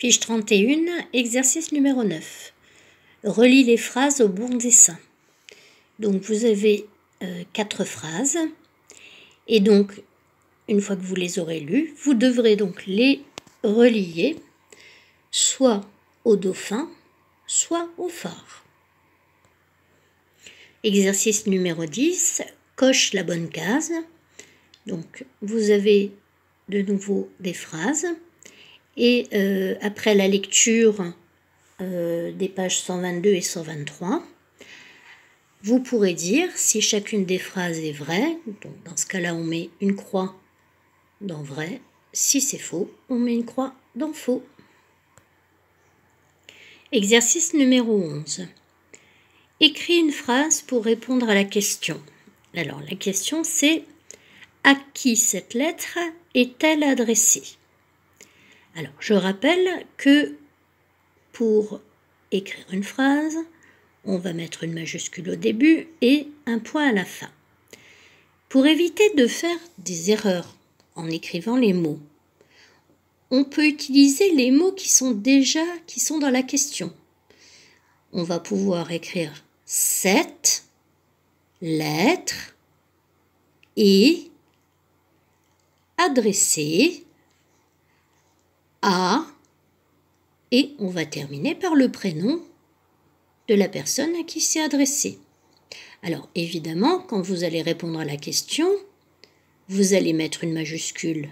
Fiche 31, exercice numéro 9. Relis les phrases au bon dessin. Donc vous avez 4 phrases et donc une fois que vous les aurez lues, vous devrez donc les relier soit au dauphin, soit au phare. Exercice numéro 10, coche la bonne case. Donc vous avez de nouveau des phrases et après la lecture des pages 122 et 123, vous pourrez dire si chacune des phrases est vraie. Donc dans ce cas-là, on met une croix dans vrai. Si c'est faux, on met une croix dans faux. Exercice numéro 11. Écris une phrase pour répondre à la question. Alors la question c'est: à qui cette lettre est-elle adressée? Alors je rappelle que pour écrire une phrase, on va mettre une majuscule au début et un point à la fin. Pour éviter de faire des erreurs en écrivant les mots, on peut utiliser les mots qui sont dans la question. On va pouvoir écrire cette lettre est adressée à, et on va terminer par le prénom de la personne à qui c'est adressé. Alors évidemment, quand vous allez répondre à la question, vous allez mettre une majuscule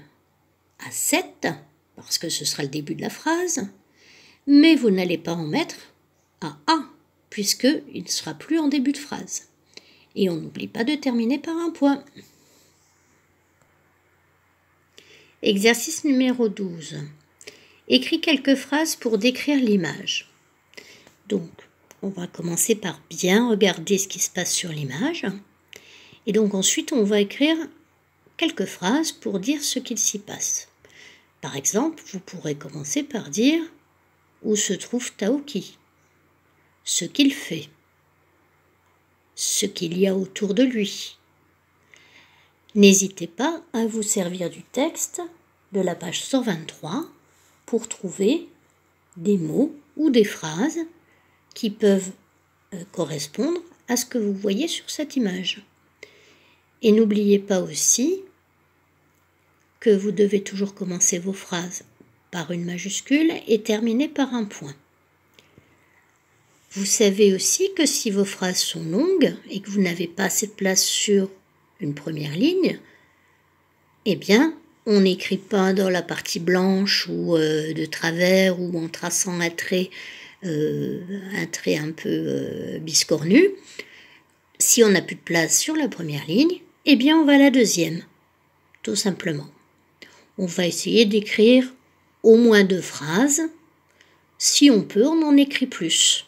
à 7, parce que ce sera le début de la phrase, mais vous n'allez pas en mettre à A, puisqu'il ne sera plus en début de phrase. Et on n'oublie pas de terminer par un point. Exercice numéro 12. Écris quelques phrases pour décrire l'image. Donc, on va commencer par bien regarder ce qui se passe sur l'image. Et donc ensuite, on va écrire quelques phrases pour dire ce qu'il s'y passe. Par exemple, vous pourrez commencer par dire où se trouve Taoki, ce qu'il fait, ce qu'il y a autour de lui. N'hésitez pas à vous servir du texte de la page 123 pour trouver des mots ou des phrases qui peuvent correspondre à ce que vous voyez sur cette image. Et n'oubliez pas aussi que vous devez toujours commencer vos phrases par une majuscule et terminer par un point. Vous savez aussi que si vos phrases sont longues et que vous n'avez pas assez de place sur une première ligne, eh bien, on n'écrit pas dans la partie blanche ou de travers ou en traçant un trait un peu biscornu. Si on n'a plus de place sur la première ligne, eh bien on va à la deuxième, tout simplement. On va essayer d'écrire au moins 2 phrases. Si on peut, on en écrit plus.